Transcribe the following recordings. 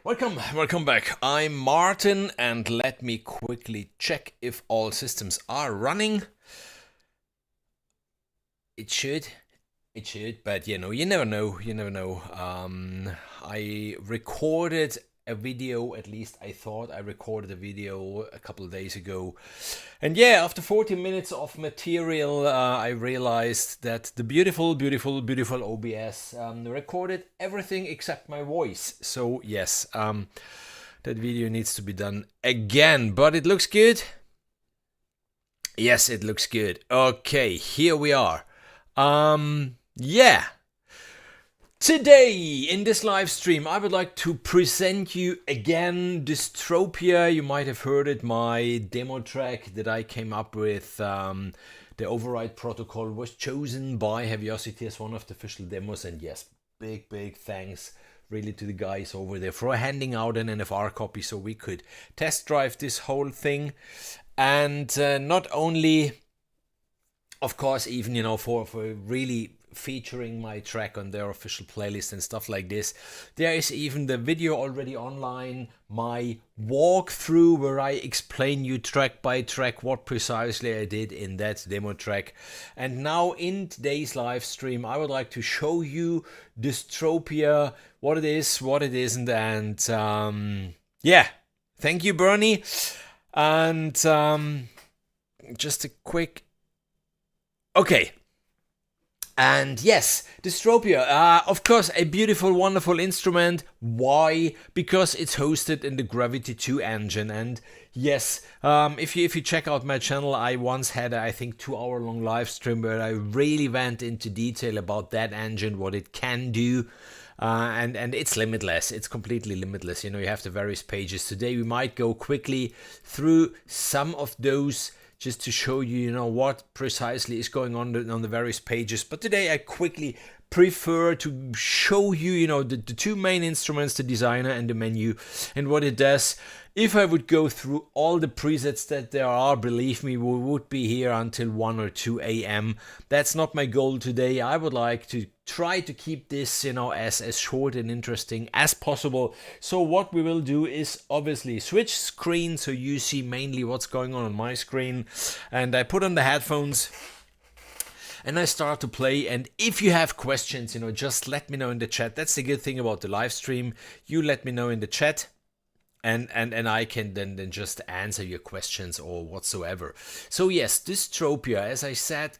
Welcome back. I'm Martin, and let me quickly check if all systems are running. It should, but you never know. I recorded a video, at least I thought I recorded a video a couple of days ago. And yeah, after 40 minutes of material, I realized that the beautiful OBS recorded everything except my voice. So yes, that video needs to be done again, but it looks good. Yes, it looks good. Okay, here we are. Yeah. Today, in this live stream, I would like to present you again Dystropia. You might have heard it, my demo track that I came up with. The override protocol was chosen by Heavyocity as one of the official demos. And yes, big thanks really to the guys over there for handing out an NFR copy so we could test drive this whole thing. And not only, of course, even, for really featuring my track on their official playlist and stuff like this. There is even the video already online, my walkthrough where I explain you track by track what precisely I did in that demo track. And now in today's live stream, I would like to show you Dystropia, what it is, what it isn't, and yeah, thank you, Bernie. And just a quick, okay. And yes, Dystropia, of course, a beautiful, wonderful instrument. Why? Because it's hosted in the Gravity 2 engine. And yes, if you check out my channel, I once had I think 2-hour-long live stream where I really went into detail about that engine, what it can do. And it's limitless. It's completely limitless. You have the various pages. Today we might go quickly through some of those, just to show you, what precisely is going on the various pages. But today I quickly prefer to show you, the two main instruments, the designer and the menu, and what it does. If I would go through all the presets that there are, believe me, we would be here until 1 or 2 a.m. That's not my goal today. I would like to try to keep this, as short and interesting as possible. So what we will do is obviously switch screen so you see mainly what's going on my screen. And I put on the headphones and I start to play. And if you have questions, just let me know in the chat. That's the good thing about the live stream. You let me know in the chat. And I can then just answer your questions or whatsoever. So yes, Dystropia, as I said,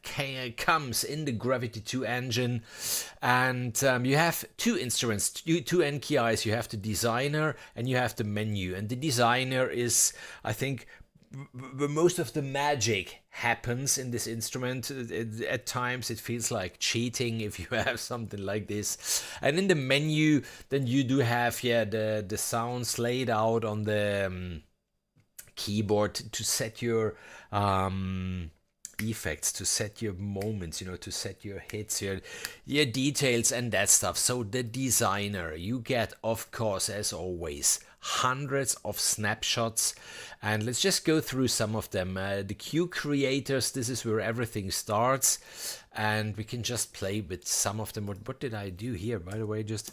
comes in the Gravity 2 engine. And you have two instruments, two NKIs. You have the designer and you have the menu. And the designer is, I think, where most of the magic happens in this instrument. At times it feels like cheating if you have something like this. And in the menu, then you do have the sounds laid out on the keyboard to set your effects, to set your moments, to set your hits, your details and that stuff. So the designer, you get, of course, as always, hundreds of snapshots, and let's just go through some of them. The cue creators, this is where everything starts, and we can just play with some of them. What did I do here, by the way? Just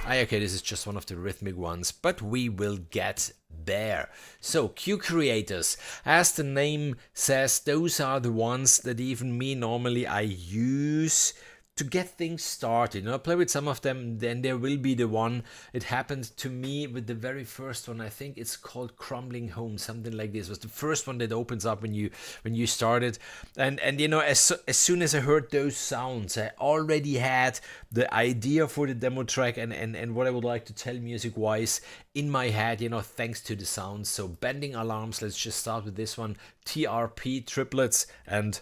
okay, this is just one of the rhythmic ones, but we will get there. So cue creators, as the name says, those are the ones that even me normally I use to get things started. I play with some of them, then there will be the one. It happened to me with the very first one. I think it's called Crumbling Home, something like this. It was the first one that opens up when you started. And as soon as I heard those sounds, I already had the idea for the demo track and what I would like to tell music wise in my head, thanks to the sounds. So bending alarms, let's just start with this one, TRP triplets, and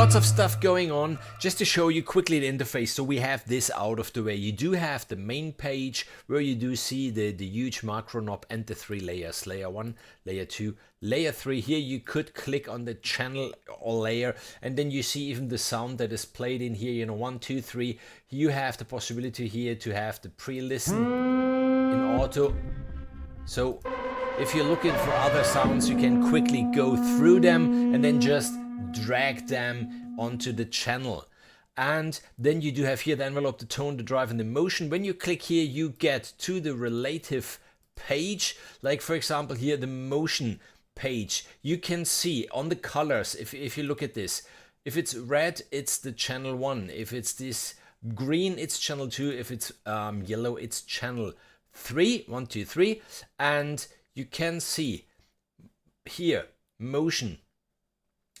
lots of stuff going on. Just to show you quickly the interface, so we have this out of the way. You do have the main page where you do see the huge macro knob and the 3 layers, layer 1, layer 2, layer 3. Here you could click on the channel or layer, and then you see even the sound that is played in here, you know, 1, 2, 3. You have the possibility here to have the pre-listen in auto. So if you're looking for other sounds, you can quickly go through them and then just drag them onto the channel. And then you do have here the envelope, the tone, the drive, and the motion. When you click here, you get to the relative page. Like for example here, the motion page. You can see on the colors, if you look at this, if it's red, it's the channel 1. If it's this green, it's channel 2. If it's yellow, it's channel 3. 1, 2, 3. And you can see here, motion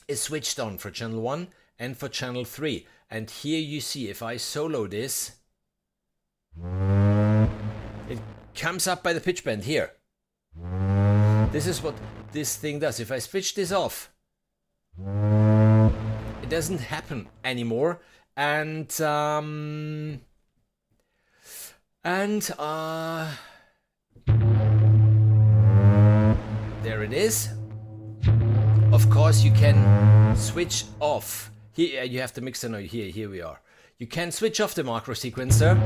is switched on for channel 1 and for channel 3. And here you see, if I solo this, it comes up by the pitch bend here. This is what this thing does. If I switch this off, it doesn't happen anymore. And there it is. Of course, you can switch off. Here you have the mixer now. Here we are. You can switch off the macro sequencer.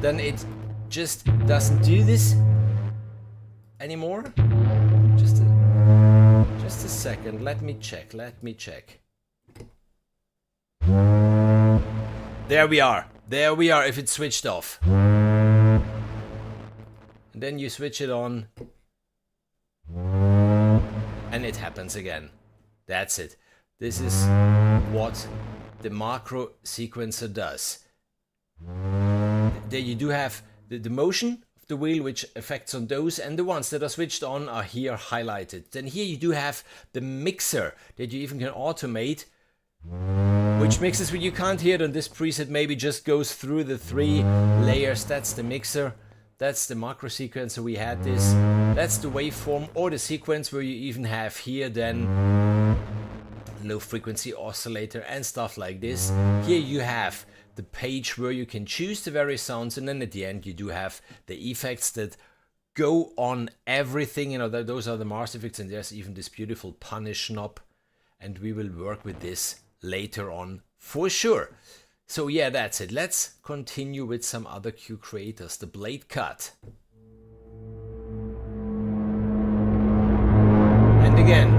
Then it just doesn't do this anymore. Just a second. Let me check. There we are. If it's switched off. And then you switch it on. And it happens again. That's it. This is what the macro sequencer does. There you do have the motion of the wheel, which affects on those, and the ones that are switched on are here highlighted. Then here you do have the mixer that you even can automate, which mixes what you can't hear it on this preset, maybe just goes through the 3 layers. That's the mixer. That's the macro sequencer. We had this. That's the waveform or the sequence where you even have here then low frequency oscillator and stuff like this. Here you have the page where you can choose the various sounds, and then at the end you do have the effects that go on everything. You know, those are the master effects, and there's even this beautiful punish knob, and we will work with this later on for sure. So yeah, that's it. Let's continue with some other cue creators. The blade cut. And again,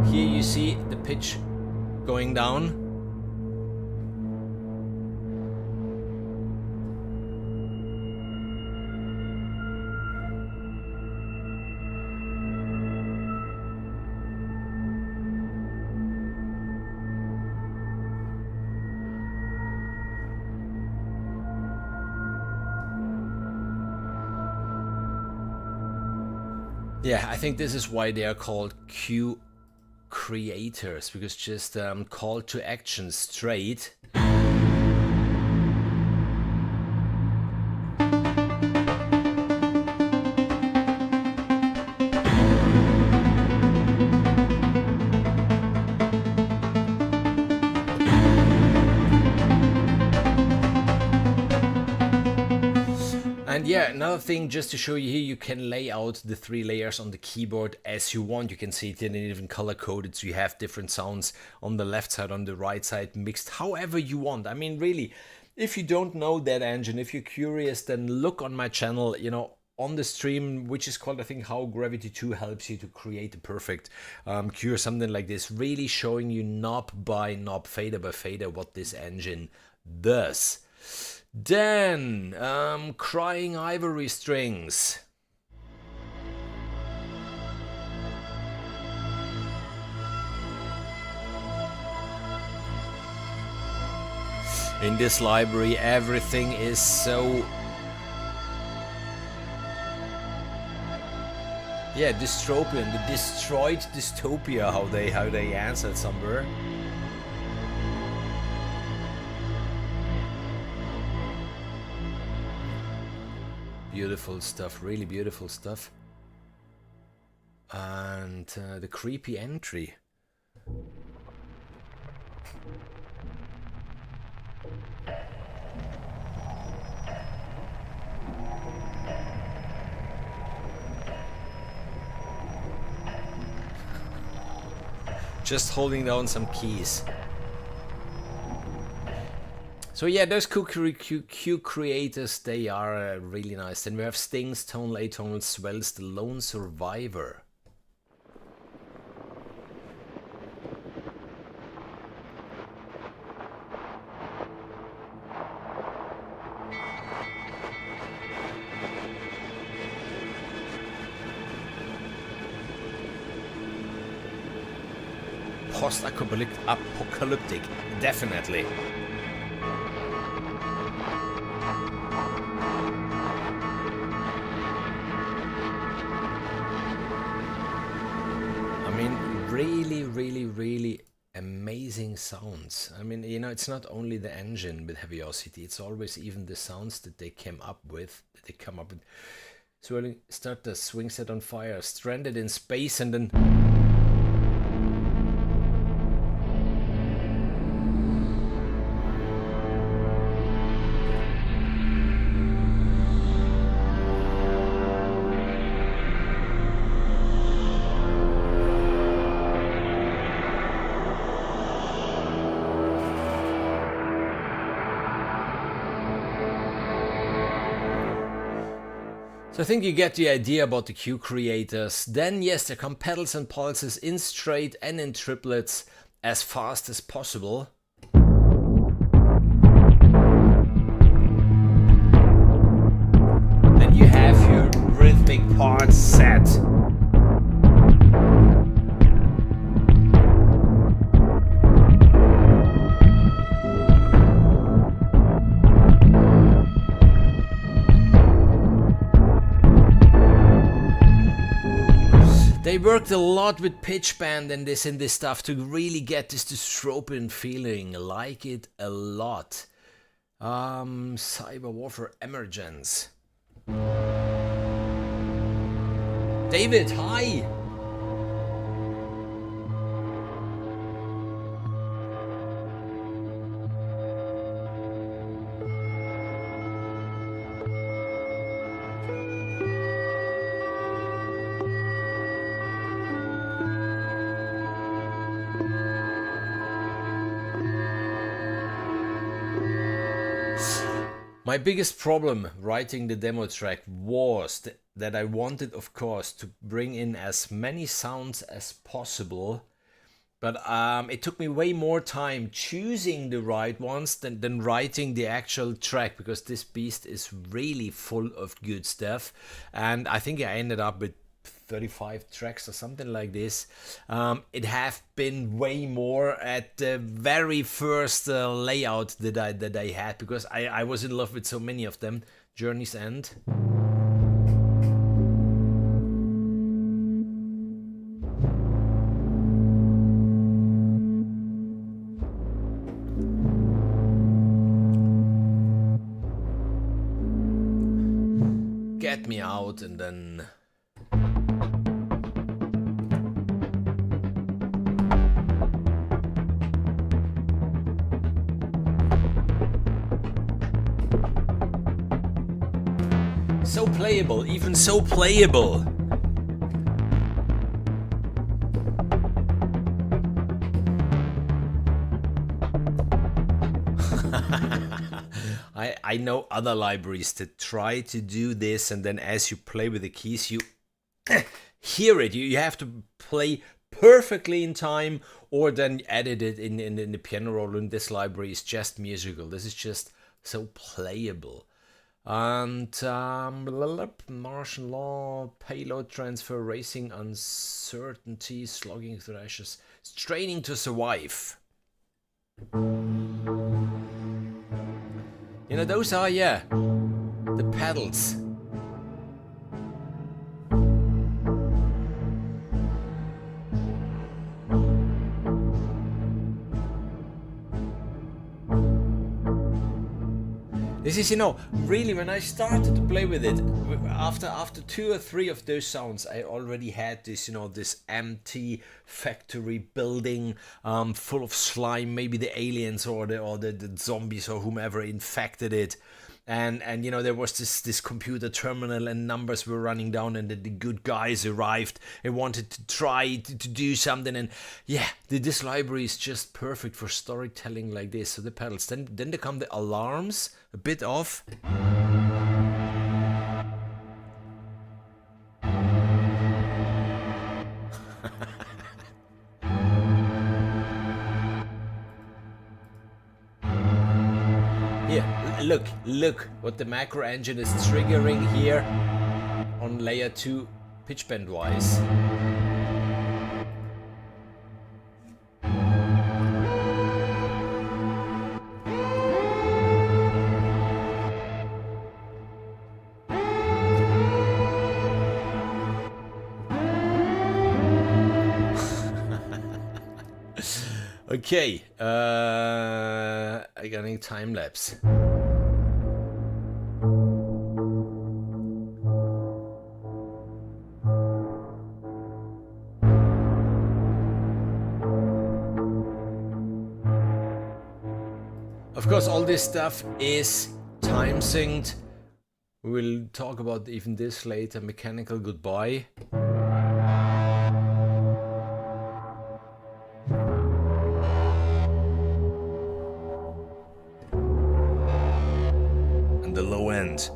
here you see the pitch going down. Yeah, I think this is why they are called cue creators, because just call to action straight. And yeah, another thing just to show you here, you can lay out the 3 layers on the keyboard as you want. You can see it in even color coded, so you have different sounds on the left side, on the right side, mixed however you want. I mean, really, if you don't know that engine, if you're curious, then look on my channel, you know, on the stream, which is called, I think, How Gravity 2 Helps You to Create the Perfect Cue or something like this, really showing you knob by knob, fader by fader, what this engine does. Then, crying ivory strings. In this library, everything is so... yeah, Dystropian, the destroyed Dystopia, how they answered somewhere. Beautiful stuff, really beautiful stuff. And the creepy entry. Just holding down some keys. So yeah, those Q creators, they are really nice. Then we have stings, tonal, atonal, swells, the lone survivor. Post-apocalyptic, definitely. I mean, really amazing sounds. I mean, you know, it's not only the engine with Heavyocity, it's always even the sounds that they come up with. Swirling, start the swing set on fire, stranded in space, and then I think you get the idea about the Q creators. Then yes, there come pedals and pulses in straight and in triplets as fast as possible. Then you have your rhythmic parts set. They worked a lot with pitch bend and this stuff to really get this dystopian feeling. Like it a lot. Cyber Warfare Emergence. David, hi! My biggest problem writing the demo track was that I wanted, of course, to bring in as many sounds as possible, but it took me way more time choosing the right ones than writing the actual track, because this beast is really full of good stuff, and I think I ended up with 35 tracks or something like this. It have been way more at the very first layout that I had, because I was in love with so many of them. Journey's End. Get Me Out, and then so playable, even so playable. I know other libraries that try to do this, and then as you play with the keys, you hear it. You have to play perfectly in time, or then edit it in the piano roll. And this library is just musical. This is just so playable. And Martian Law, Payload Transfer, Racing Uncertainty, Slogging Thrashes, Straining to Survive. You know, those are, yeah, the pedals. This is, you know, really when I started to play with it, after 2 or 3 of those sounds, I already had this, you know, this empty factory building full of slime, maybe the aliens or the zombies or whomever infected it. And you know, there was this computer terminal and numbers were running down, and the good guys arrived and wanted to try to do something. And yeah, this library is just perfect for storytelling like this. So the pedals, then there come the alarms, a bit off. Here, look what the macro engine is triggering here on layer 2 pitch bend wise. Okay, I got a time lapse. Of course, all this stuff is time synced. We will talk about even this later. Mechanical goodbye. The low end.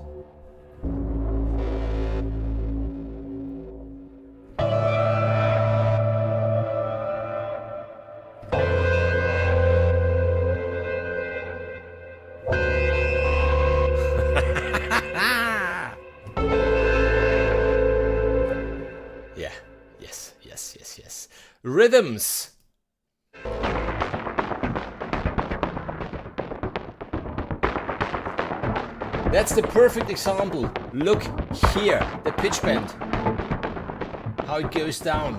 Yeah, yes. Rhythms. That's the perfect example. Look here, the pitch bend, how it goes down.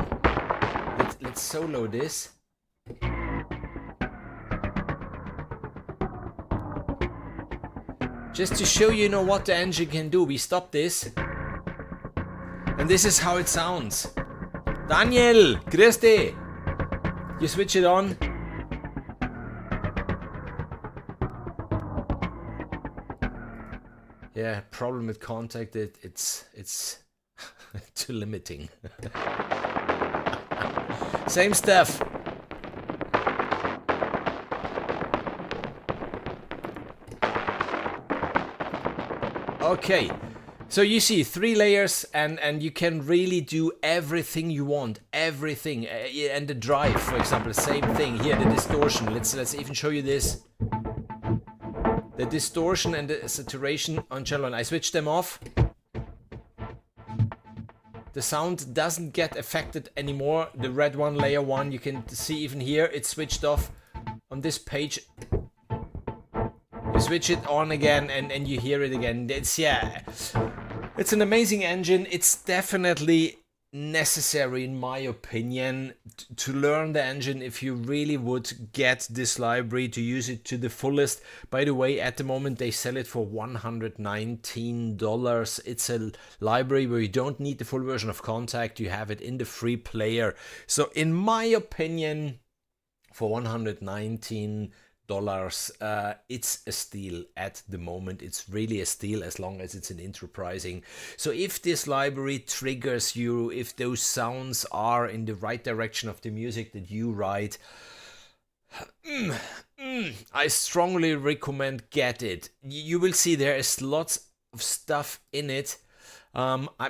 Let's solo this. Just to show you know what the engine can do, we stop this. And this is how it sounds. Daniel, grüß dich. You switch it on. Yeah, problem with contact, it's too limiting. Same stuff. Okay, so you see 3 layers and you can really do everything you want, everything. And the drive, for example, the same thing here, the distortion. Let's even show you this. The distortion and the saturation on channel 1. I switched them off. The sound doesn't get affected anymore. The red one, layer 1, you can see even here, it's switched off on this page. You switch it on again and you hear it again. It's, yeah, it's an amazing engine. It's definitely necessary, in my opinion, to learn the engine if you really would get this library to use it to the fullest. By the way, at the moment they sell it for $119. It's a library where you don't need the full version of Contact. You have it in the free player. So in my opinion, for $119, it's a steal at the moment. It's really a steal as long as it's an enterprising. So if this library triggers you, if those sounds are in the right direction of the music that you write, I strongly recommend get it. You will see there is lots of stuff in it.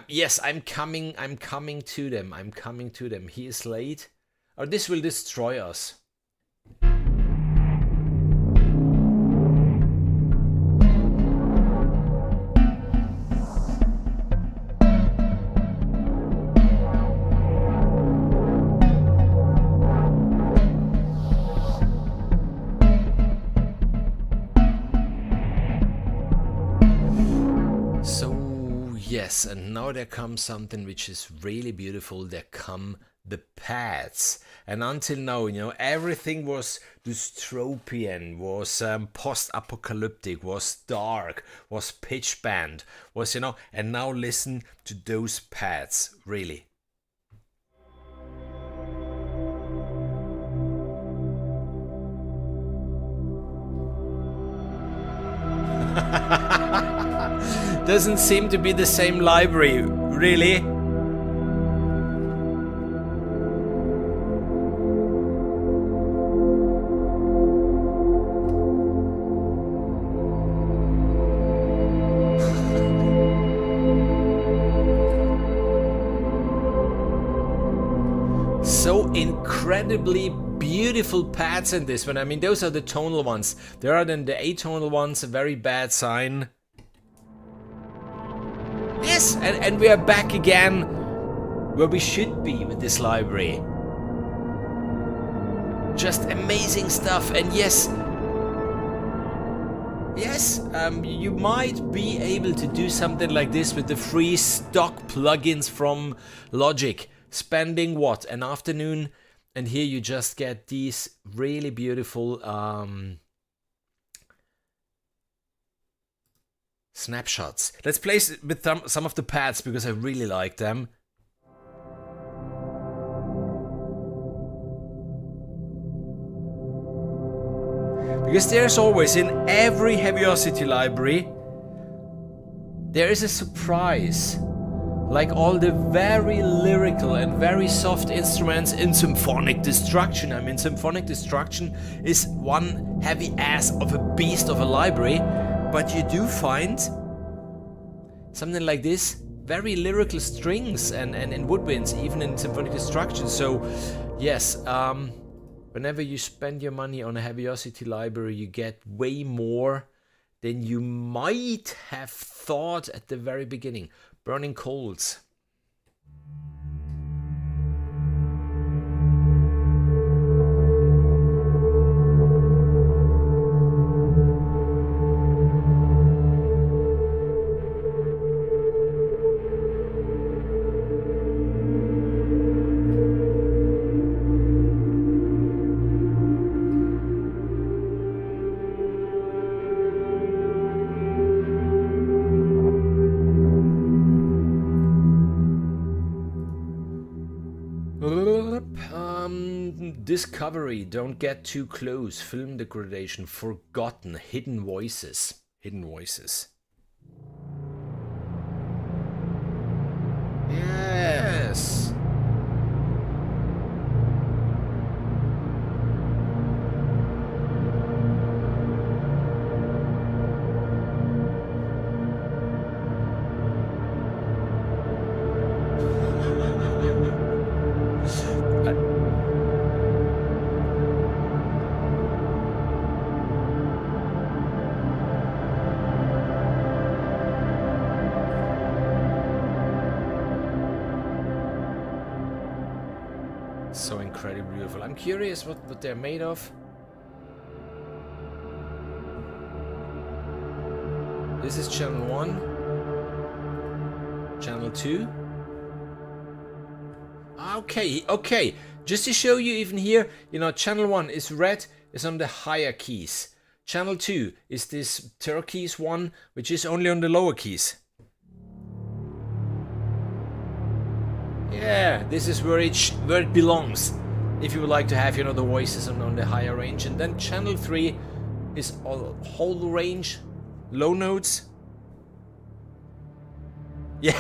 Yes, I'm coming to them. He is late. Or this will destroy us. Yes, and now there comes something which is really beautiful. There come the paths. And until now, you know, everything was dystopian, was post-apocalyptic, was dark, was pitch bend, was, you know, and now listen to those paths, really. Doesn't seem to be the same library, really. So incredibly beautiful pads in this one. I mean, those are the tonal ones. There are then the atonal ones, a very bad sign. Yes, and we are back again where we should be with this library. Just amazing stuff. And yes, you might be able to do something like this with the free stock plugins from Logic. Spending what, an afternoon, and here you just get these really beautiful snapshots. Let's play with some of the pads because I really like them. Because there's always, in every Heavyocity library, there is a surprise. Like all the very lyrical and very soft instruments in Symphonic Destruction. I mean, Symphonic Destruction is one heavy ass of a beast of a library, but you do find something like this, very lyrical strings and woodwinds, even in Symphonic Destruction. So, yes, whenever you spend your money on a Heavyocity library, you get way more than you might have thought at the very beginning. Burning Coals. Discovery, Don't Get Too Close, Film Degradation, Forgotten, Hidden Voices. Hidden Voices. Yes! So incredibly beautiful. I'm curious what they're made of. This is channel 1. Channel 2. Okay. Just to show you even here, you know, channel 1 is red, is on the higher keys. Channel 2 is this turquoise one, which is only on the lower keys. Yeah, this is where it belongs. If you would like to have, you know, the voices on the higher range. And then channel 3 is all whole range, low notes. Yeah.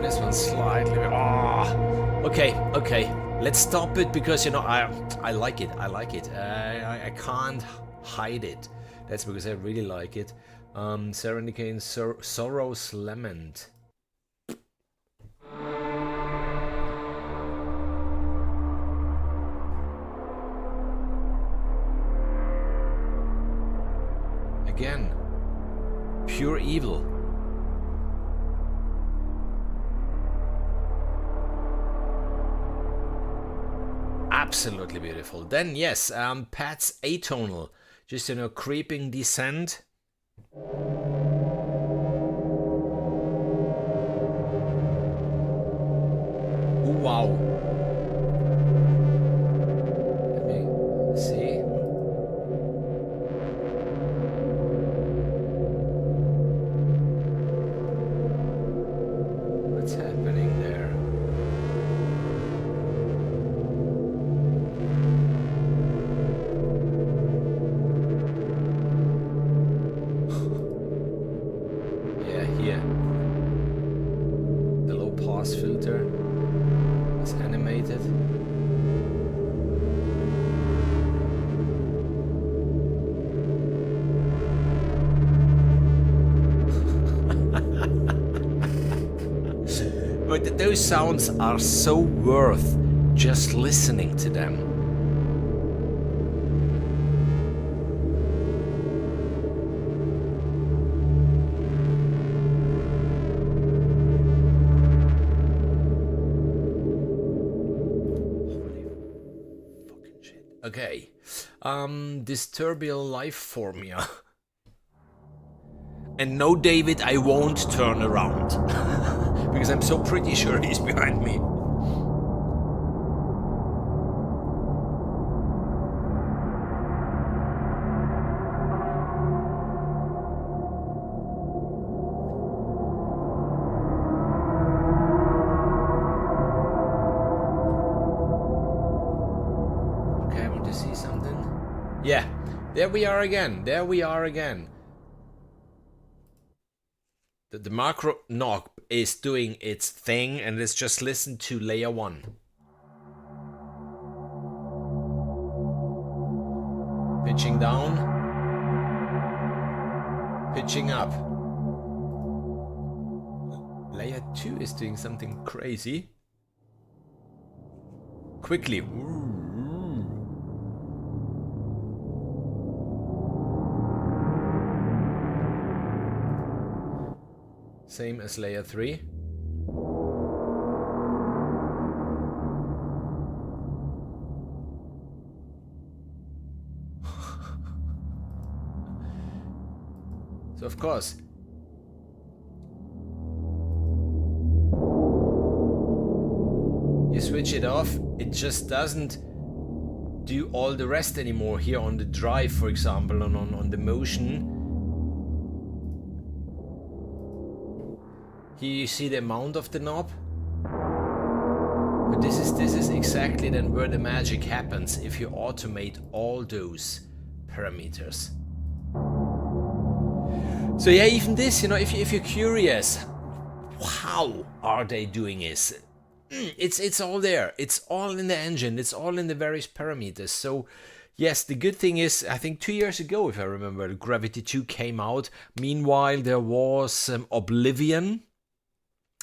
This one slightly. Okay. Let's stop it because, you know, I like it. I can't hide it. That's because I really like it. Serendicane's Sorrow's Lament. Again, pure evil. absolutely beautiful. Then yes, Pat's atonal, just creeping descent. Ooh, wow. Let me see. What's happening there? Yeah, here. The low pass filter is animated. But those sounds are so worth just listening to them. Okay, Disturbia life formia. And no, David, I won't turn around. Because I'm so pretty sure he's behind me. Okay, I want to see something. Yeah, there we are again. There we are again. The macro knob is doing its thing, and let's just listen to layer 1. Pitching down, pitching up. Layer 2 is doing something crazy. Quickly. Same as layer 3. So of course, you switch it off, it just doesn't do all the rest anymore. Here on the drive, for example, on the motion. Here you see the amount of the knob. But this is exactly then where the magic happens if you automate all those parameters. So yeah, even this, if you're curious, how are they doing this? It's all there. It's all in the engine. It's all in the various parameters. So yes, the good thing is, I think 2 years ago, if I remember, Gravity 2 came out. Meanwhile, there was Oblivion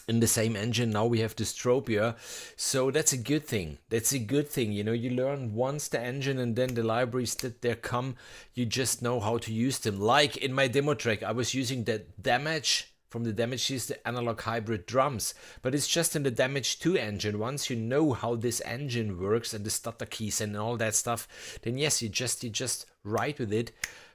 in the same engine. Now we have Dystropia, so that's a good thing. That's a good thing. You learn once the engine, and then the libraries that there come, you just know how to use them. Like in my demo track, I was using the Damage from the Damage is the analog hybrid drums, but it's just in the Damage 2 engine. Once you know how this engine works and the stutter keys and all that stuff, then yes, you just write with it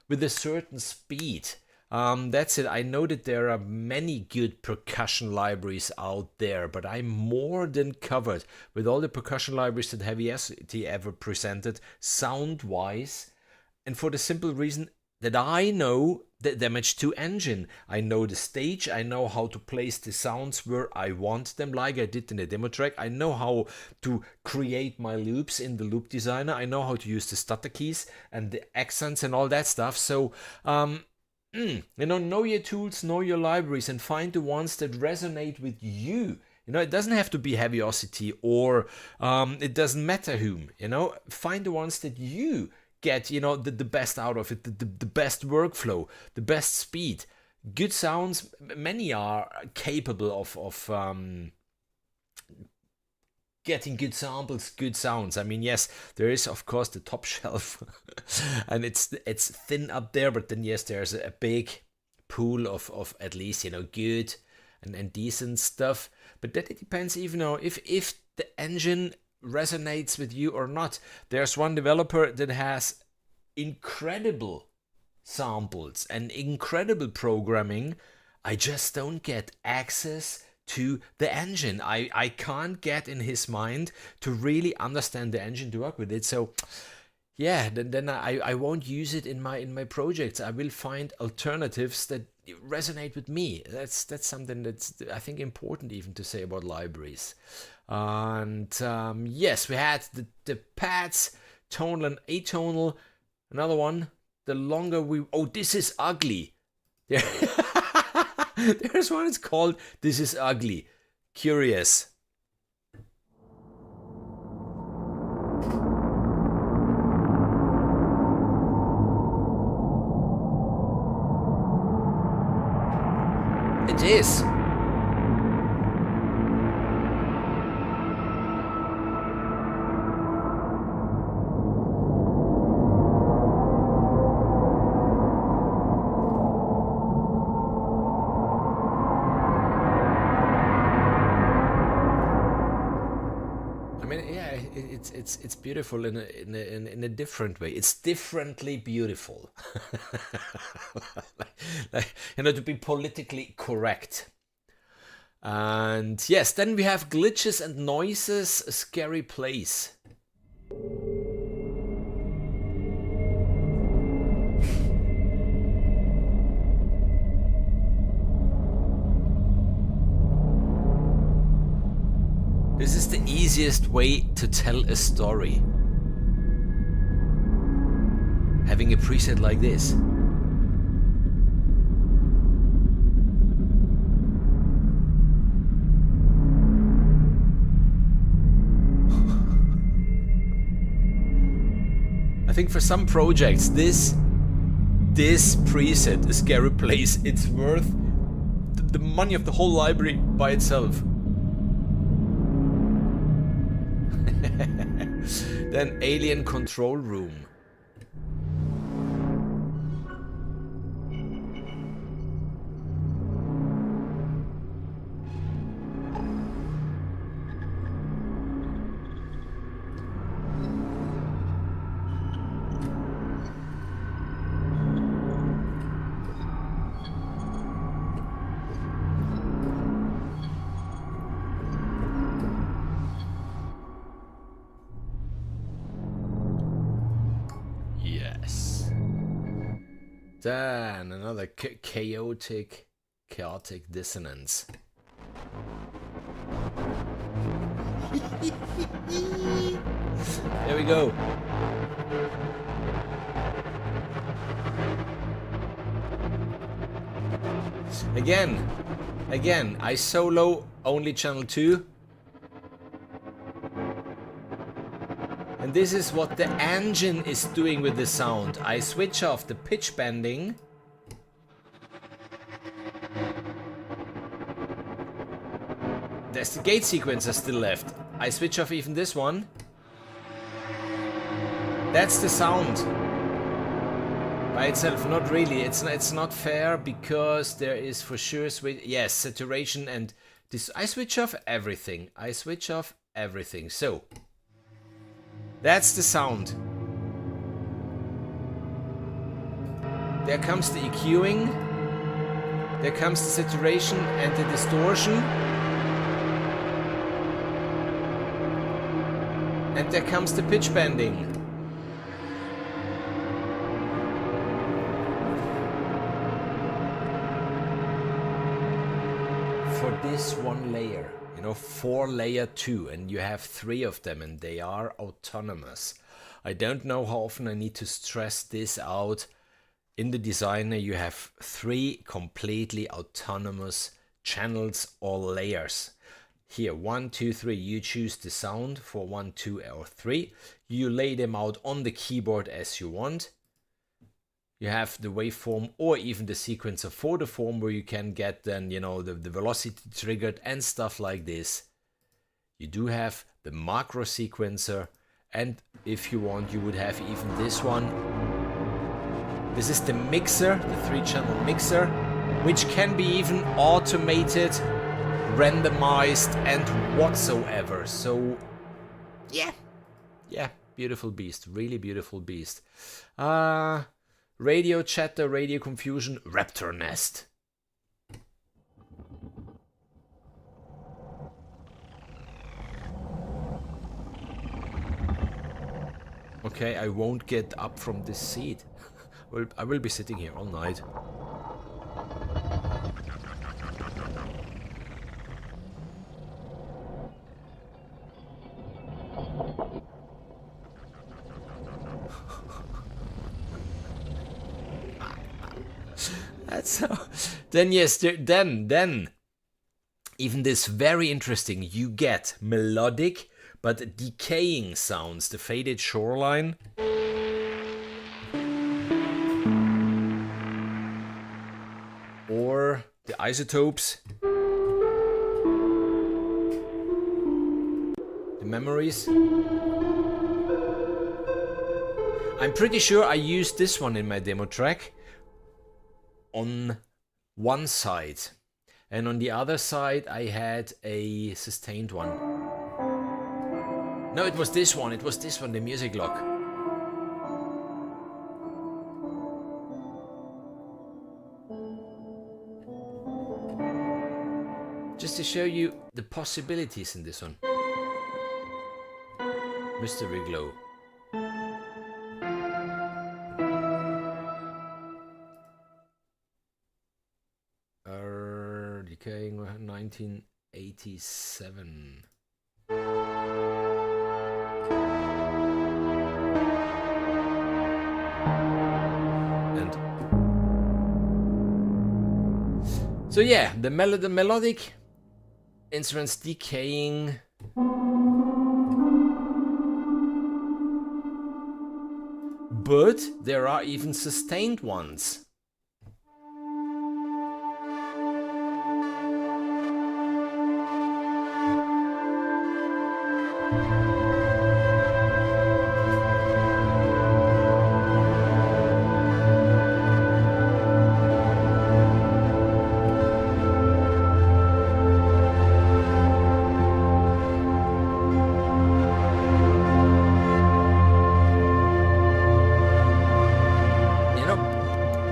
with a certain speed. That's it. I know that there are many good percussion libraries out there, but I'm more than covered with all the percussion libraries that Heavyocity ever presented, sound-wise, and for the simple reason that I know the Damage 2 engine. I know the stage, I know how to place the sounds where I want them, like I did in the demo track. I know how to create my loops in the loop designer. I know how to use the stutter keys and the accents and all that stuff. So, know your tools, know your libraries, and find the ones that resonate with you. It doesn't have to be Heavyocity, or it doesn't matter whom. Find the ones that you get, the best out of it, the best workflow, the best speed, good sounds. Many are capable of getting good samples, good sounds. I mean, yes, there is of course the top shelf, and it's thin up there. But then yes, there's a big pool of at least good and decent stuff. But that it depends even if the engine resonates with you or not. There's one developer that has incredible samples and incredible programming. I just don't get access to the engine. I can't get in his mind to really understand the engine to work with it. So yeah, then I won't use it in my projects. I will find alternatives that resonate with me. That's something that's, I think, important even to say about libraries. And yes, we had the pads, tonal and atonal. Another one, the longer we... Oh, this is ugly. There's one, it's called This Is Ugly. Curious. It is. It's beautiful in a different way. It's differently beautiful. like, to be politically correct. And yes, then we have glitches and noises, a scary place. This is the easiest way to tell a story. Having a preset like this. I think for some projects, this preset, a scary place, it's worth the money of the whole library by itself. Then Alien Control Room. Then another chaotic dissonance. There we go. Again, I solo only channel 2. And this is what the engine is doing with the sound. I switch off the pitch bending. There's the gate sequencer still left. I switch off even this one. That's the sound. By itself, not really. It's not fair because there is for sure yes, saturation and this. I switch off everything. So that's the sound. There comes the EQing. There comes the saturation and the distortion. And there comes the pitch bending. For this one layer. 4 layer 2, and you have 3 of them and they are autonomous. I don't know how often I need to stress this out. In the designer you have 3 completely autonomous channels or layers. Here 1, 2, 3, you choose the sound for 1, 2 or 3. You lay them out on the keyboard as you want. You have the waveform or even the sequencer for the form where you can get then, the velocity triggered and stuff like this. You do have the macro sequencer, and if you want, you would have even this one. This is the mixer, the 3-channel mixer, which can be even automated, randomized and whatsoever. So Yeah, beautiful beast, really beautiful beast. Radio chatter, radio confusion, raptor nest. Okay, I won't get up from this seat. Well, I will be sitting here all night. That's how. Then yes, then even this very interesting. You get melodic but decaying sounds. The faded shoreline. Or the isotopes. The memories. I'm pretty sure I used this one in my demo track on one side, and on the other side I had a sustained one. No, it was this one, the music lock. Just to show you the possibilities in this one. Mystery glow. Decaying 1987. And so yeah, the melodic instruments decaying. But there are even sustained ones.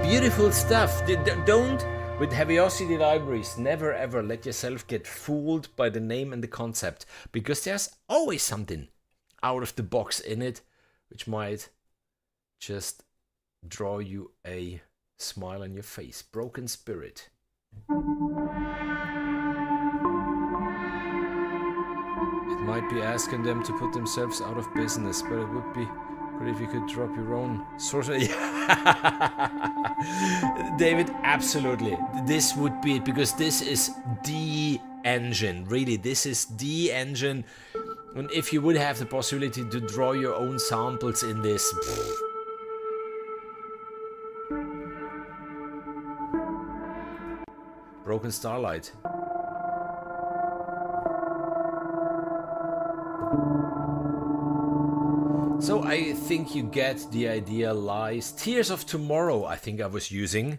Beautiful stuff. Don't, with Heavyocity libraries, never ever let yourself get fooled by the name and the concept, because there's always something out of the box in it which might just draw you a smile on your face. Broken Spirit. It might be asking them to put themselves out of business, but it would be good if you could drop your own source. David, absolutely. This would be it, because this is the engine. Really, this is the engine. And if you would have the possibility to draw your own samples in this, Broken Starlight. So I think you get the idea. Lies. Tears of Tomorrow, I think I was using.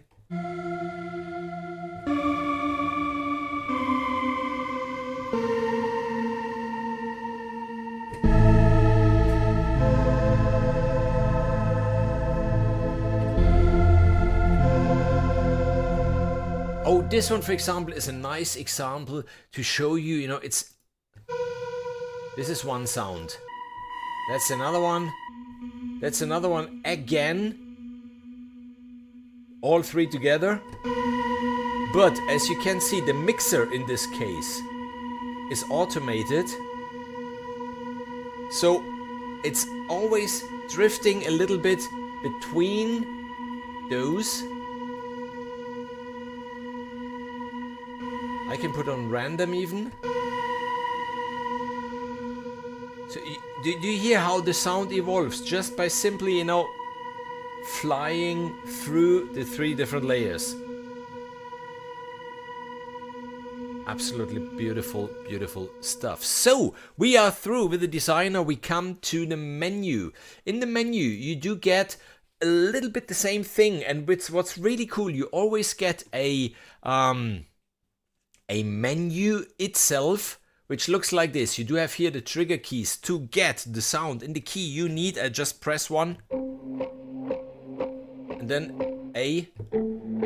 Oh, this one, for example, is a nice example to show you, you know, this is one sound. That's another one. That's another one again. All three together. But as you can see, the mixer in this case is automated. So it's always drifting a little bit between those. I can put on random even. So do you hear how the sound evolves just by simply, you know, flying through the three different layers? Absolutely beautiful, beautiful stuff. So we are through with the designer. We come to the menu. In the menu, you do get a little bit the same thing, and what's really cool, you always get a menu itself which looks like this. You do have here the trigger keys to get the sound in the key you need. I just press 1 and then A,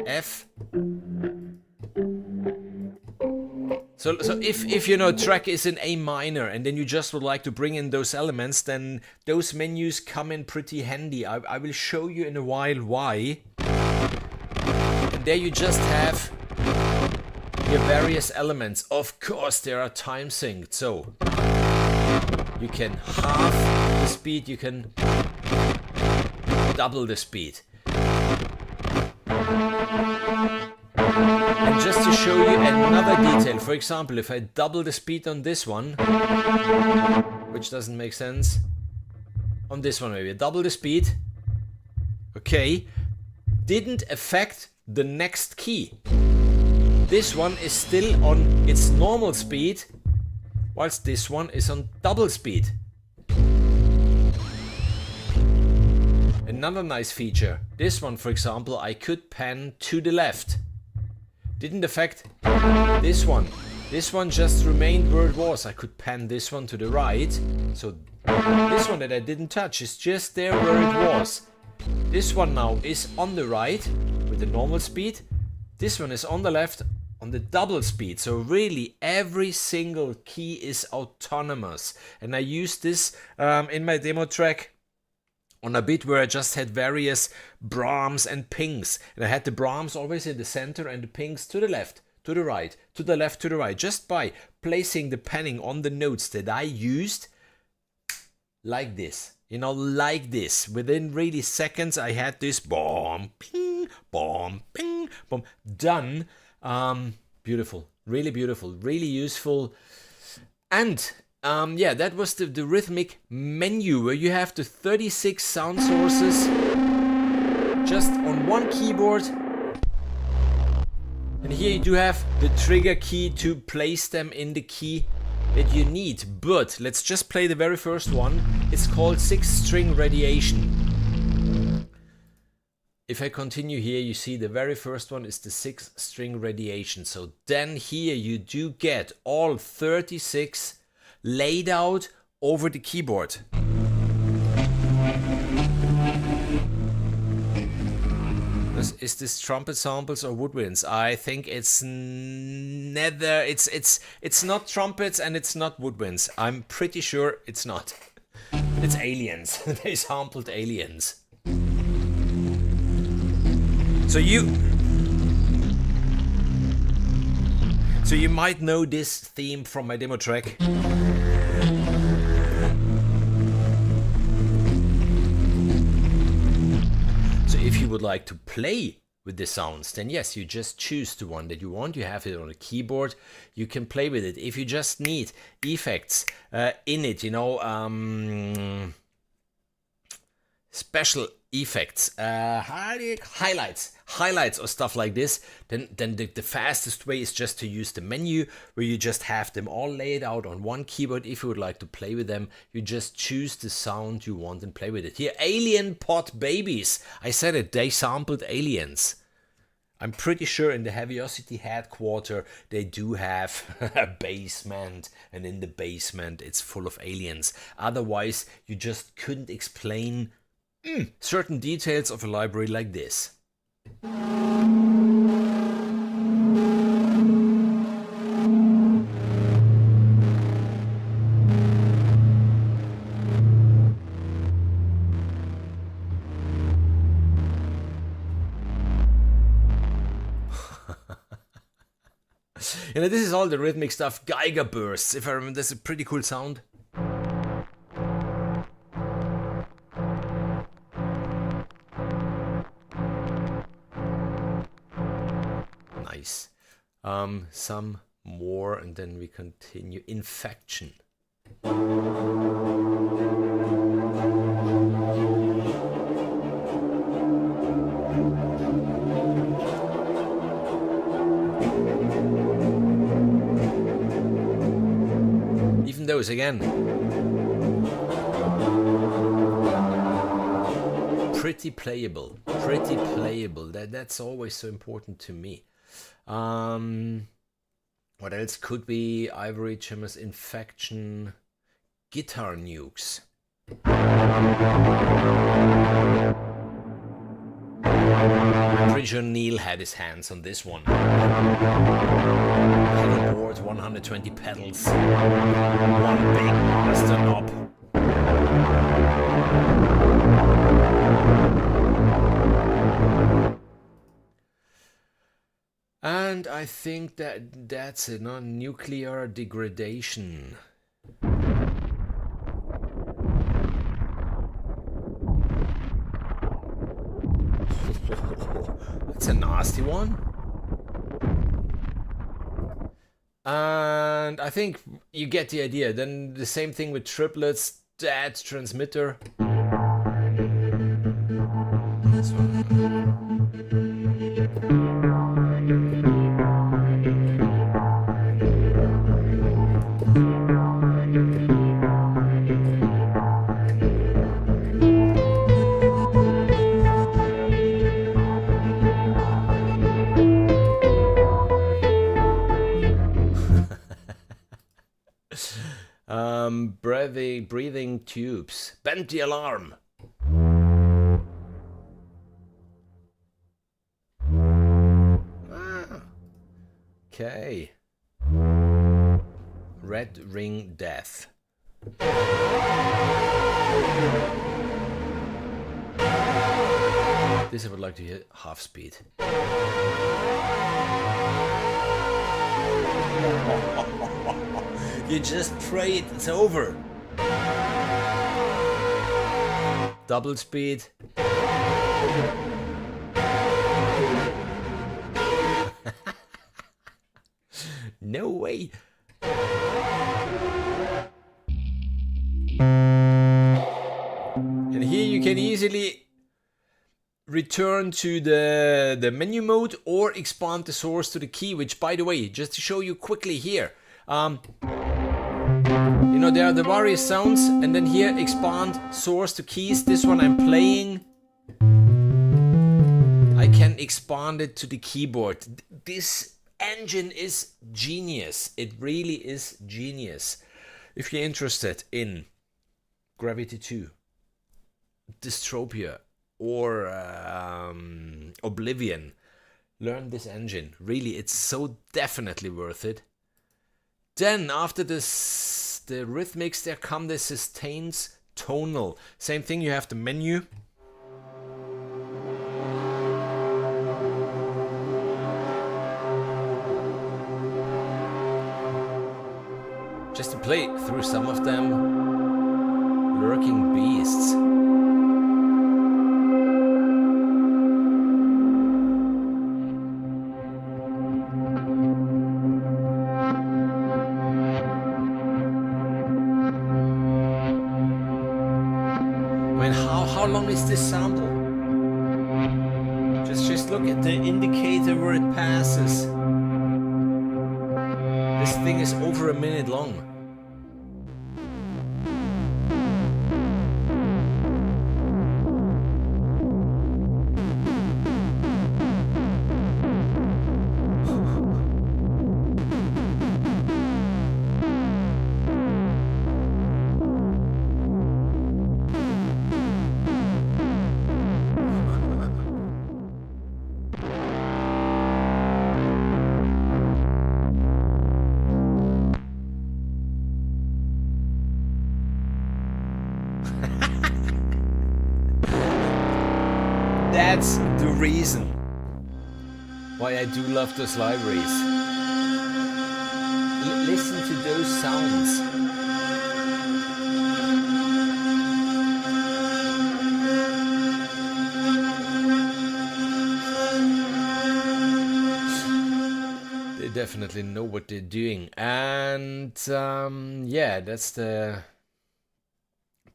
F. So if you know track is in A minor and then you just would like to bring in those elements, then those menus come in pretty handy. I will show you in a while why. And there you just have your various elements. Of course, they are time synced, so you can half the speed, you can double the speed. And just to show you another detail, for example, if I double the speed on this one, which doesn't make sense, on this one maybe, double the speed, okay, didn't affect the next key. This one is still on its normal speed, whilst this one is on double speed. Another nice feature, this one for example, I could pan to the left. Didn't affect this one. This one just remained where it was. I could pan this one to the right. So this one that I didn't touch is just there where it was. This one now is on the right with the normal speed. This one is on the left on the double speed. So really every single key is autonomous. And I used this in my demo track on a bit where I just had various Brahms and pings. And I had the Brahms always in the center and the pings to the left, to the right, to the left, to the right. Just by placing the panning on the notes that I used like this. You know, like this. Within really seconds I had this bomb, ping, bomb, ping, bomb. Done. Beautiful. Really beautiful. Really useful. And yeah, that was the rhythmic menu where you have the 36 sound sources just on one keyboard. And here you do have the trigger key to place them in the key that you need. But let's just play the very first one. It's called 6-string radiation. If I continue here, you see the very first one is the 6-string radiation. So then here you do get all 36 laid out over the keyboard. Is this trumpet samples or woodwinds? I think it's neither. It's not trumpets and it's not woodwinds. I'm pretty sure it's not. It's aliens. They sampled aliens. So you might know this theme from my demo track. So if you would like to play with the sounds, then yes, you just choose the one that you want. You have it on a keyboard. You can play with it. If you just need effects in it, you know, special effects, highlights or stuff like this, then the fastest way is just to use the menu where you just have them all laid out on one keyboard. If you would like to play with them, you just choose the sound you want and play with it. Here, alien pot babies. I said it, they sampled aliens. I'm pretty sure in the Heavyocity headquarters they do have a basement, and in the basement it's full of aliens. Otherwise you just couldn't explain certain details of a library like this. You know, this is all the rhythmic stuff. Geiger bursts, if I remember, that's a pretty cool sound. Nice. Some more and then we continue. Infection. Even those again. Pretty playable. Pretty playable. That's always so important to me. What else could be? Ivory Chemist Infection, Guitar Nukes. I'm pretty sure Neil had his hands on this one. Pedalboard, 120 pedals, one big master knob. And I think that's it, no? Nuclear degradation. That's a nasty one. And I think you get the idea. Then the same thing with triplets, dead transmitter. This one. Breathing tubes. Bend the alarm. Okay. Red ring death. This I would like to hear half speed. You just pray it's over. Double speed. No way. And here you can easily return to the menu mode or expand the source to the key, which, by the way, just to show you quickly here, you know, there are the various sounds, and then here expand source to keys. This one I'm playing, I can expand it to the keyboard. This engine is genius. It really is genius. If you're interested in Gravity 2, Dystropia, or Oblivion, learn this engine. Really, it's so definitely worth it. Then after this, the rhythmics, there come the sustains, tonal. Same thing, you have the menu. Just to play through some of them. Lurking beasts. How long is this sample? Just look at the indicator where it passes. This thing is over a minute long. That's the reason why I do love those libraries. Listen to those sounds. They definitely know what they're doing. And yeah, that's the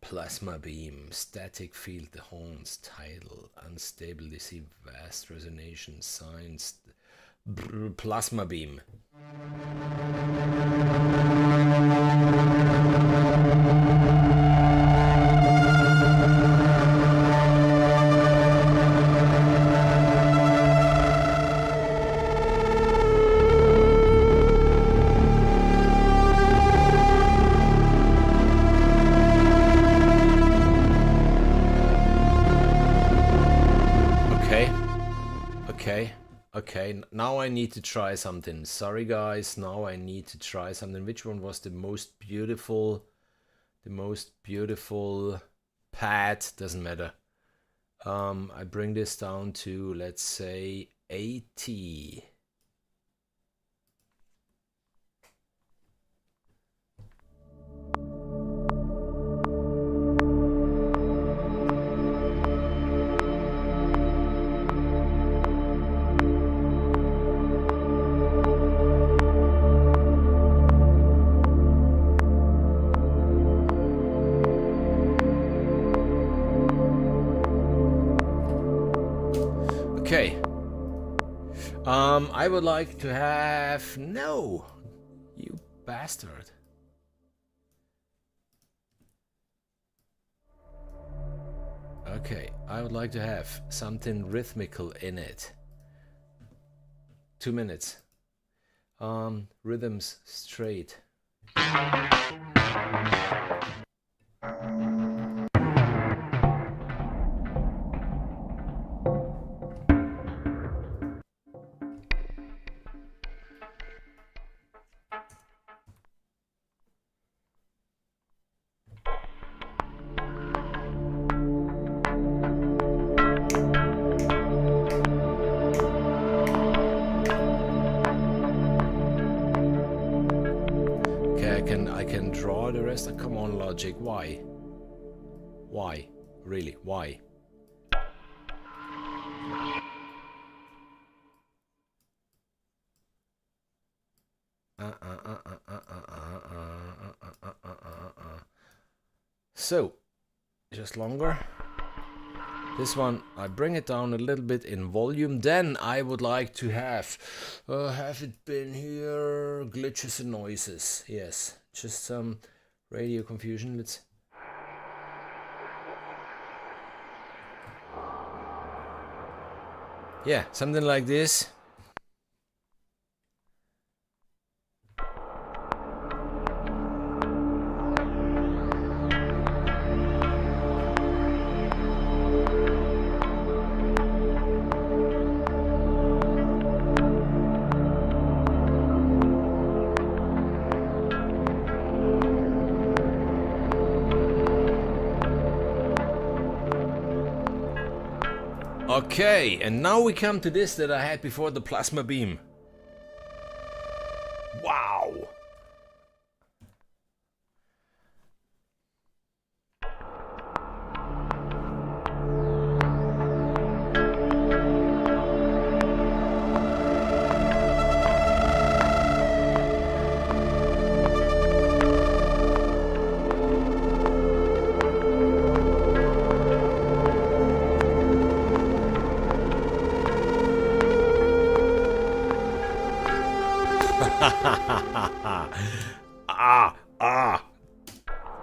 Plasma Beam, Static Field, the Horns, Tidal, Unstable DC, Vast Resonation, Science, Plasma Beam. now I need to try something. Sorry guys, now I need to try something. Which one was the most beautiful? The most beautiful pad, doesn't matter. I bring this down to, let's say, 80. Okay. I would like to have... No! You bastard. Okay, I would like to have something rhythmical in it. 2 minutes. Rhythms straight. I can draw the rest. Come on, logic. Why? Why? Really? Why? So, just longer. This one, I bring it down a little bit in volume. Then I would like to have it been here, glitches and noises. Yes, just some radio confusion. Let's. Yeah, something like this. Okay, and now we come to this that I had before, the plasma beam. Wow!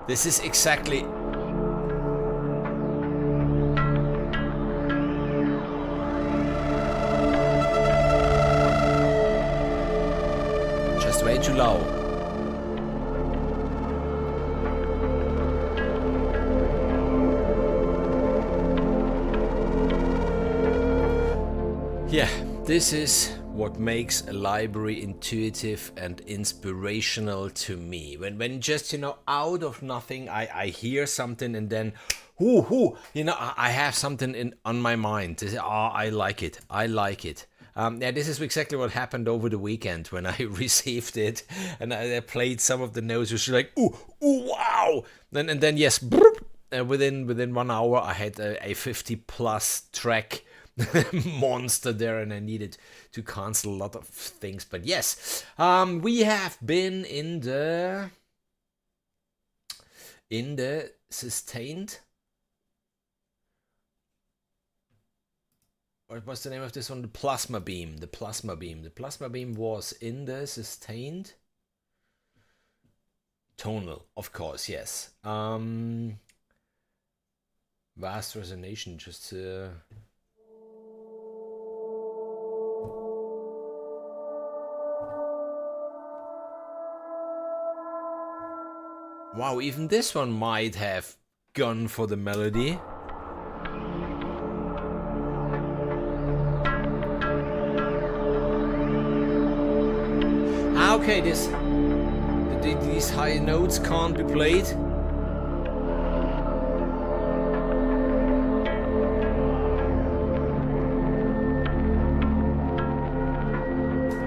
This is exactly... just way too low. Yeah, this is what makes a library intuitive and inspirational to me. When just, you know, out of nothing, I hear something and then, you know, I have something on my mind. I like it. I like it. Yeah, this is exactly what happened over the weekend when I received it and I played some of the notes. You're like, ooh, wow. And then yes, within 1 hour, I had a 50+ track monster there, and I needed to cancel a lot of things. But yes, we have been in the sustained. What was the name of this one? The plasma beam. The plasma beam. The plasma beam was in the sustained tonal, of course. Yes. Vast resonation. Just. Wow, even this one might have gone for the melody. okay, these high notes can't be played.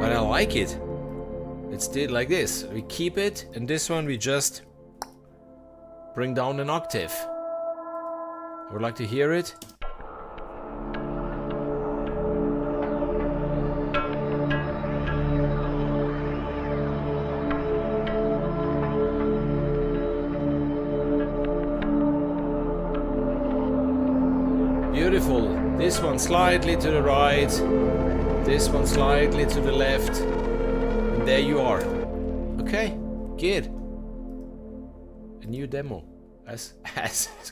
But I like it. Let's do it like this. We keep it, and this one we just bring down an octave. I would like to hear it. Beautiful. This one slightly to the right. This one slightly to the left. And there you are. Okay, good. A new demo. As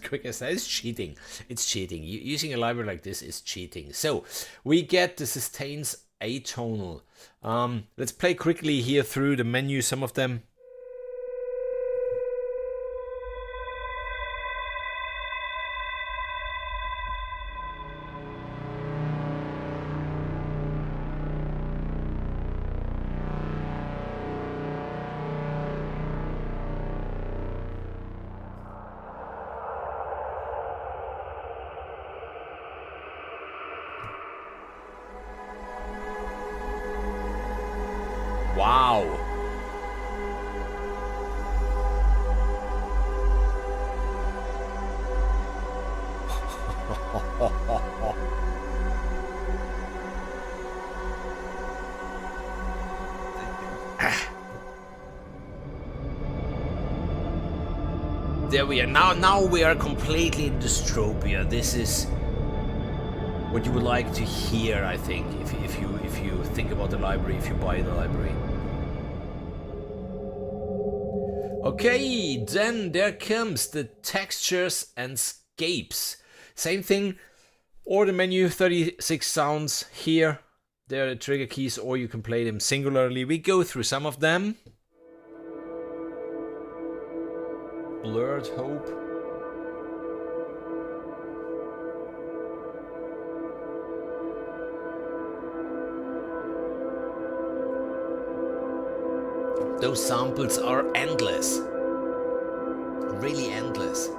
quick as that. It's cheating. It's cheating. Using a library like this is cheating. So we get the sustains atonal. Let's play quickly here through the menu, some of them. Wow. There we are. Now we are completely in Dystropia. This is what you would like to hear, I think, if you think about the library, if you buy the library. Okay, then there comes the textures and scapes. Same thing, or the menu, 36 sounds here. There are the trigger keys, or you can play them singularly. We go through some of them. Blurred Hope. Those samples are endless. Really endless.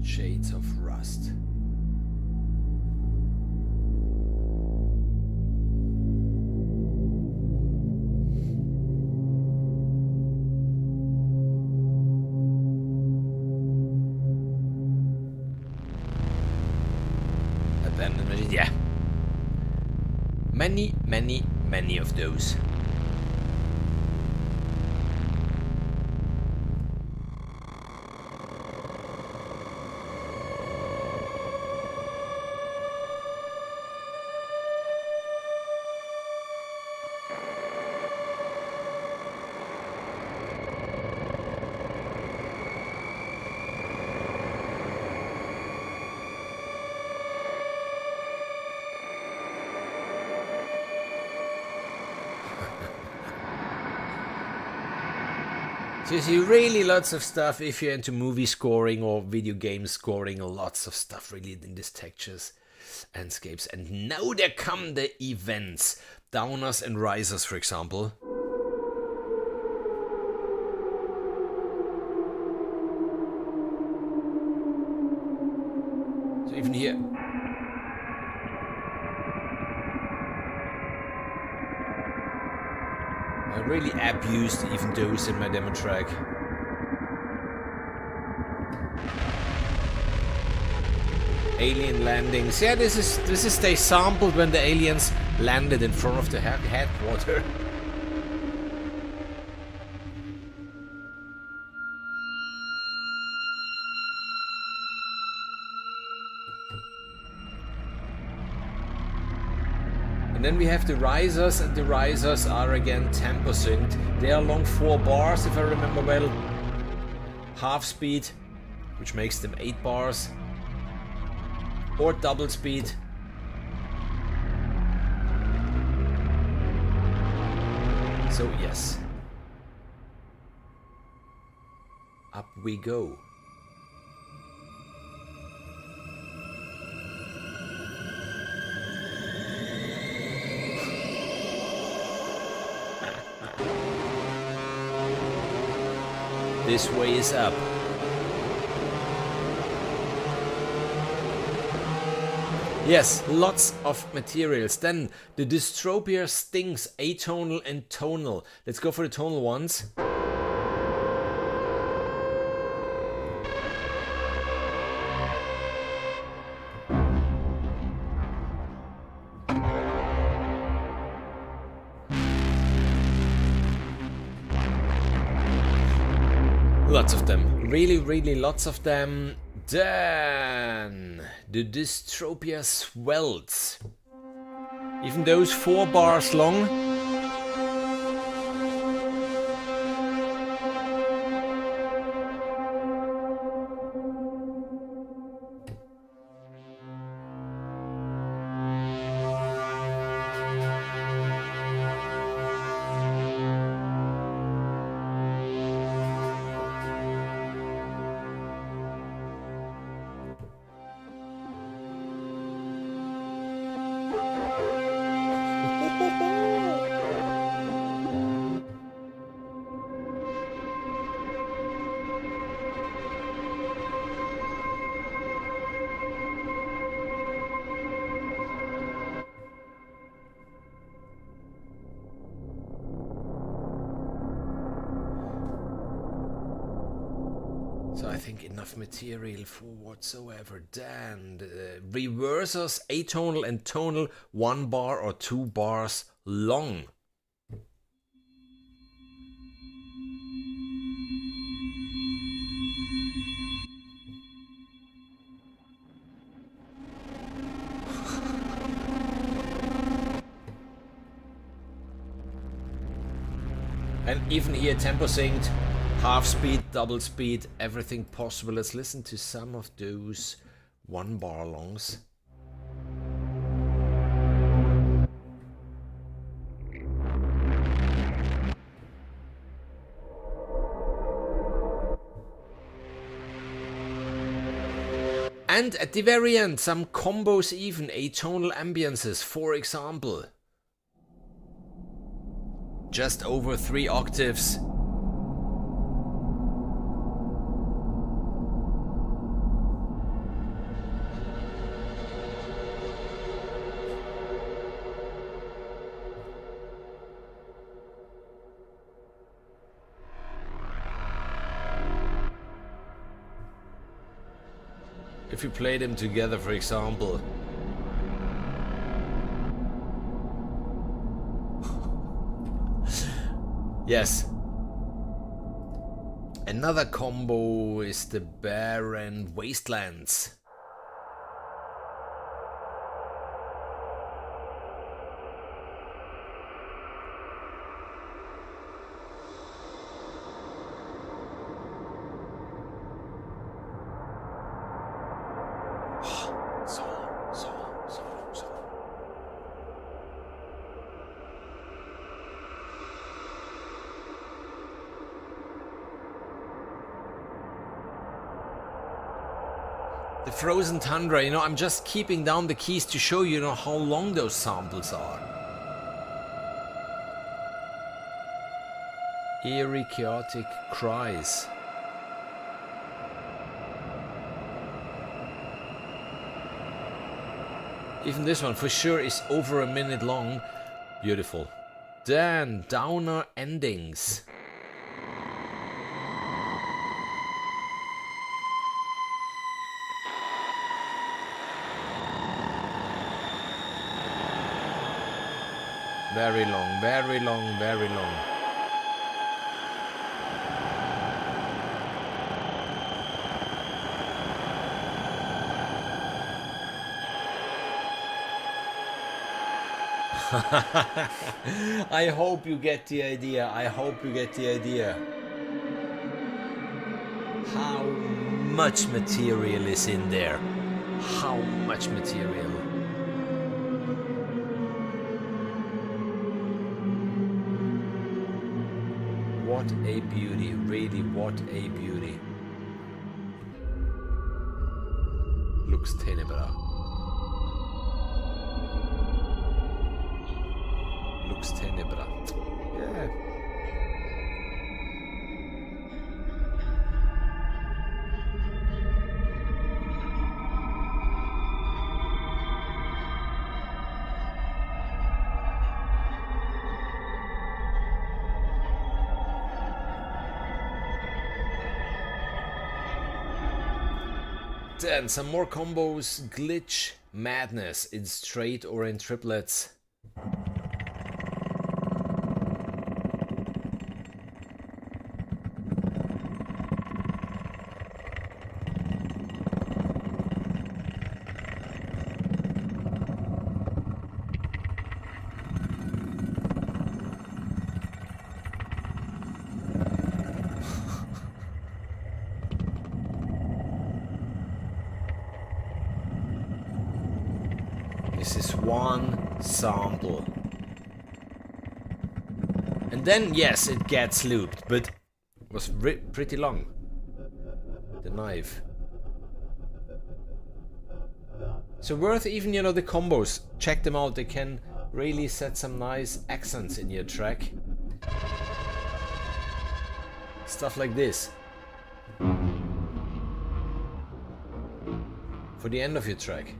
Shades of Rust. Abandonment, yeah. Many of those. So you see really lots of stuff if you're into movie scoring or video game scoring, lots of stuff really in these textures and scapes. And now there come the events, downers and risers, for example. So even here. I really abused even those in my demo track. Alien landings. Yeah, this is they sampled when the aliens landed in front of the headquarters. then we have the risers, and the risers are again tempo synced. They are long 4 bars if I remember well. Half speed, which makes them 8 bars. Or double speed. So yes. Up we go. This way is up. Yes, lots of materials. Then the Dystropia stings atonal and tonal. Let's go for the tonal ones. Lots of them. Really, really lots of them. Then the Dystropia swells. Even those 4 bars long. So I think enough material for whatsoever. Then the reversers, atonal and tonal, 1 bar or 2 bars long. And even here tempo synced. Half speed, double speed, everything possible. Let's listen to some of those 1 bar longs. And at the very end, some combos even, atonal ambiances, for example. Just over 3 octaves. If you play them together, for example. Yes. Another combo is the barren wastelands. The frozen tundra, you know, I'm just keeping down the keys to show you, how long those samples are. Eerie, chaotic cries. Even this one for sure is over a minute long. Beautiful. Then downer endings. Very long, very long, very long. I hope you get the idea. I hope you get the idea. How much material is in there? How much material? What a beauty, really, what a beauty. Lux tenebra. Lux tenebra. Yeah. Then some more combos. Glitch madness in straight or in triplets. This is one sample. And then, yes, it gets looped, but it was pretty long. The knife. So worth even, you know, the combos. Check them out, they can really set some nice accents in your track. Stuff like this. For the end of your track.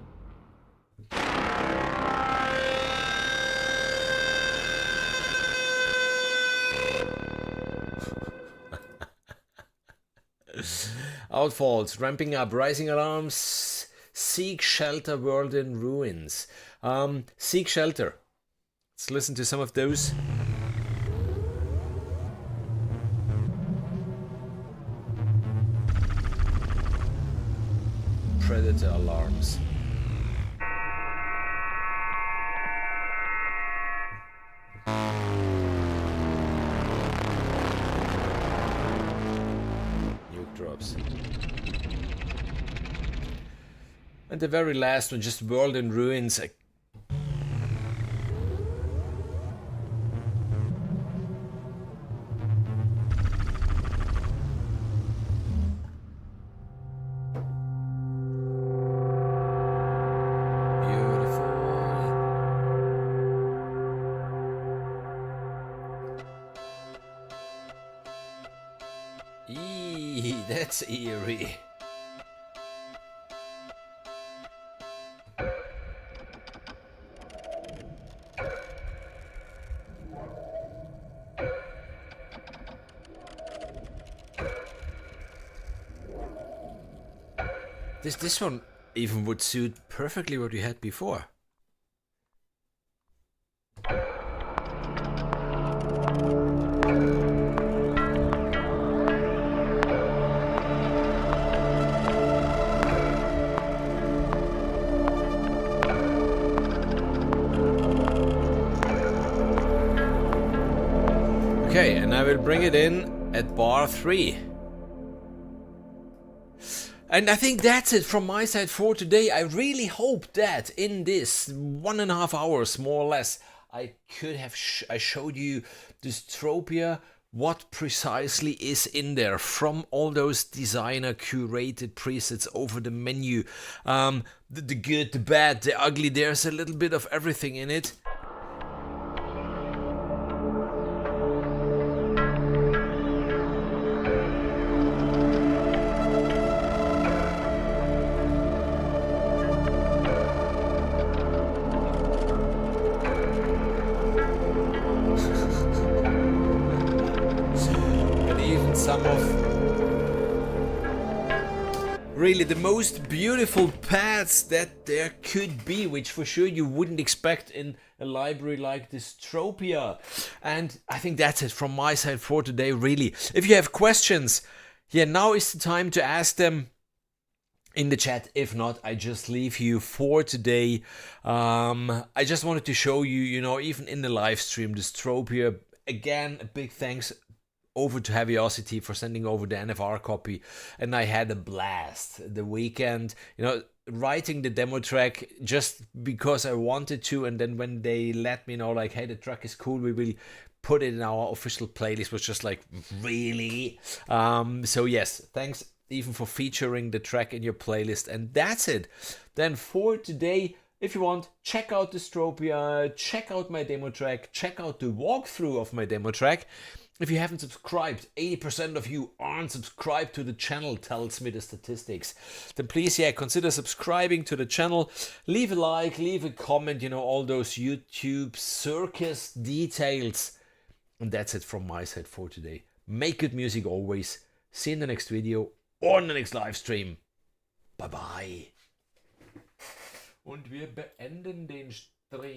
Outfalls, ramping up, rising alarms, seek shelter, world in ruins. Seek shelter. Let's listen to some of those. Predator alarms. Drops. And the very last one, just world in ruins. That's eerie. This one even would suit perfectly what we had before. Okay, and I will bring it in at bar 3. And I think that's it from my side for today. I really hope that in this 1.5 hours, more or less, I could have I showed you Dystropia, what precisely is in there from all those designer curated presets over the menu. The good, the bad, the ugly, there's a little bit of everything in it. Some of really the most beautiful paths that there could be, which for sure you wouldn't expect in a library like Dystropia. And I think that's it from my side for today, really. If you have questions, yeah, now is the time to ask them in the chat. If not, I just leave you for today. I just wanted to show you, you know, even in the live stream, Dystropia. Again, a big thanks over to Heavyocity for sending over the NFR copy, and I had a blast the weekend, you know, writing the demo track just because I wanted to, and then when they let me know like, hey, the track is cool, we will put it in our official playlist, was just like, really? So yes, thanks even for featuring the track in your playlist. And that's it then for today. If you want, check out Dystropia, check out my demo track, check out the walkthrough of my demo track. If you haven't subscribed, 80% of you aren't subscribed to the channel, tells me the statistics. Then please, yeah, consider subscribing to the channel. Leave a like, leave a comment, you know, all those YouTube circus details. And that's it from my side for today. Make good music always. See you in the next video or in the next live stream. Bye bye. Und wir beenden den Stream.